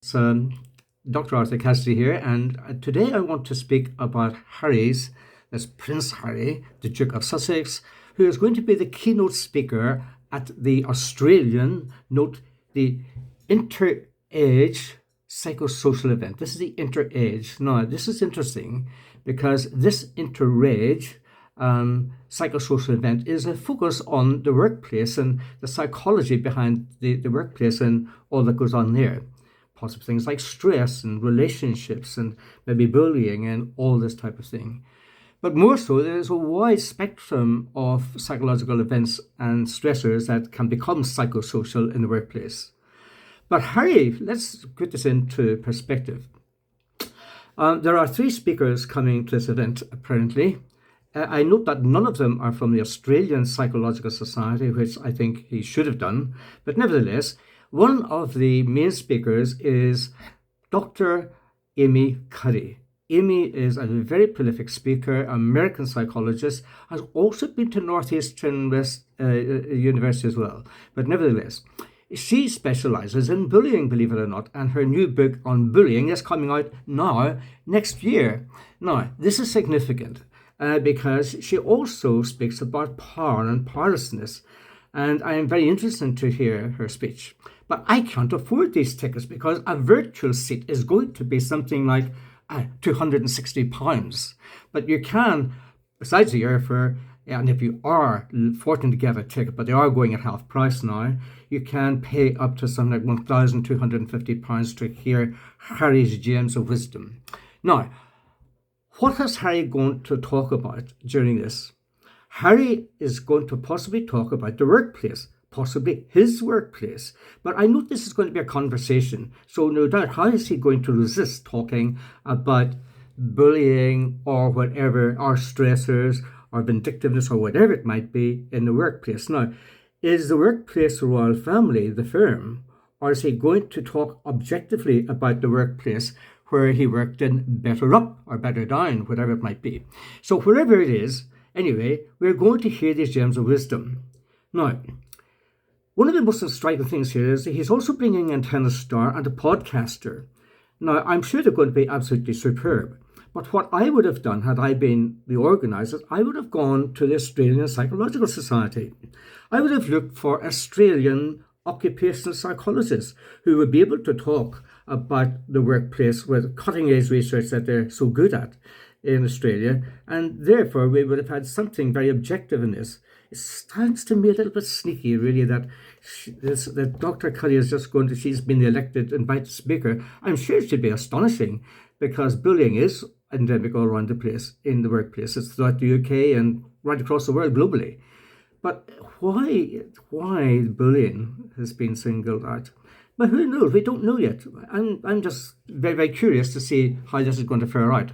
It's Dr. Arthur Cassidy here, and today I want to speak about that's Prince Harry, the Duke of Sussex, who is going to be the keynote speaker at the Australian, note the Inter-Age Psychosocial event. This is the Inter-Age. Now, this is interesting because this Inter-Age psychosocial event is a focus on the workplace and the psychology behind the workplace and all that goes on there. Possible things like stress and relationships and maybe bullying and all this type of thing. But more so, there's a wide spectrum of psychological events and stressors that can become psychosocial in the workplace. But Harry, let's put this into perspective. There are 3 speakers coming to this event, apparently. I note that none of them are from the Australian Psychological Society, which I think he should have done. But nevertheless, one of the main speakers is Dr. Amy Cuddy. Amy is a very prolific speaker, American psychologist, has also been to Northeastern University as well. But nevertheless, she specializes in bullying, believe it or not, and her new book on bullying is coming out next year. Now, this is significant because she also speaks about power and powerlessness, and I am very interested to hear her speech. But I can't afford these tickets because a virtual seat is going to be something like £260. But you can, besides the airfare, and if you are fortunate to get a ticket, but they are going at half price now, you can pay up to something like £1,250 to hear Harry's gems of wisdom. Now, what is Harry going to talk about during this? Harry is going to possibly talk about the workplace, possibly his workplace. But I know this is going to be a conversation. So no doubt, how is he going to resist talking about bullying or whatever, or stressors or vindictiveness or whatever it might be in the workplace? Now, is the workplace the royal family, the firm, or is he going to talk objectively about the workplace where he worked in Better Up or Better Down, whatever it might be? So wherever it is, anyway, we're going to hear these gems of wisdom. Now, one of the most striking things here is that he's also bringing in tennis star and a podcaster. Now, I'm sure they're going to be absolutely superb. But what I would have done had I been the organizer, I would have gone to the Australian Psychological Society. I would have looked for Australian occupational psychologists who would be able to talk about the workplace with cutting-edge research that they're so good at in Australia, and therefore we would have had something very objective in this. It sounds to me a little bit sneaky, really, that that Dr. Cuddy is just going to, she's been the elected invited speaker. I'm sure it should be astonishing because bullying is endemic all around the place in the workplace. It's throughout the UK and right across the world globally. But why bullying has been singled out? But who knows? We don't know yet. I'm just very, very curious to see how this is going to fare out.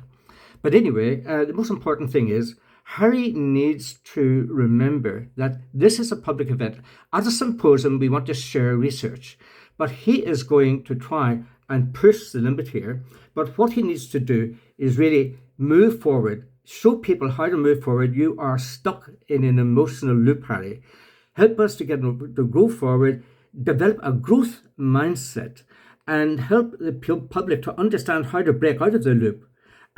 But anyway, the most important thing is Harry needs to remember that this is a public event. At a symposium, we want to share research, but he is going to try and push the limit here. But what he needs to do is really move forward, show people how to move forward. You are stuck in an emotional loop, Harry. Help us to go forward, develop a growth mindset, and help the public to understand how to break out of the loop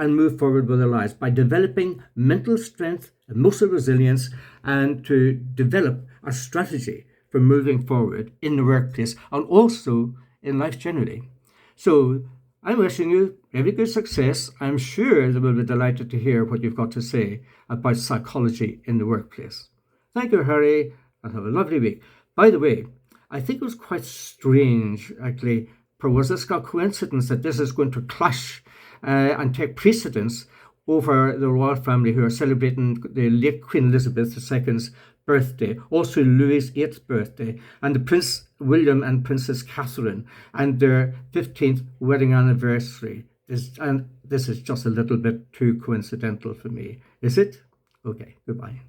and move forward with their lives by developing mental strength, emotional resilience, and to develop a strategy for moving forward in the workplace and also in life generally. So I'm wishing you every good success. I'm sure they will be delighted to hear what you've got to say about psychology in the workplace. Thank you, Harry, and have a lovely week. By the way, I think it was quite strange, actually, was this a coincidence that this is going to clash and take precedence over the royal family who are celebrating the late Queen Elizabeth II's birthday, also Louis VIII's birthday, and the Prince William and Princess Catherine and their 15th wedding anniversary. And this is just a little bit too coincidental for me. Is it? Okay, goodbye.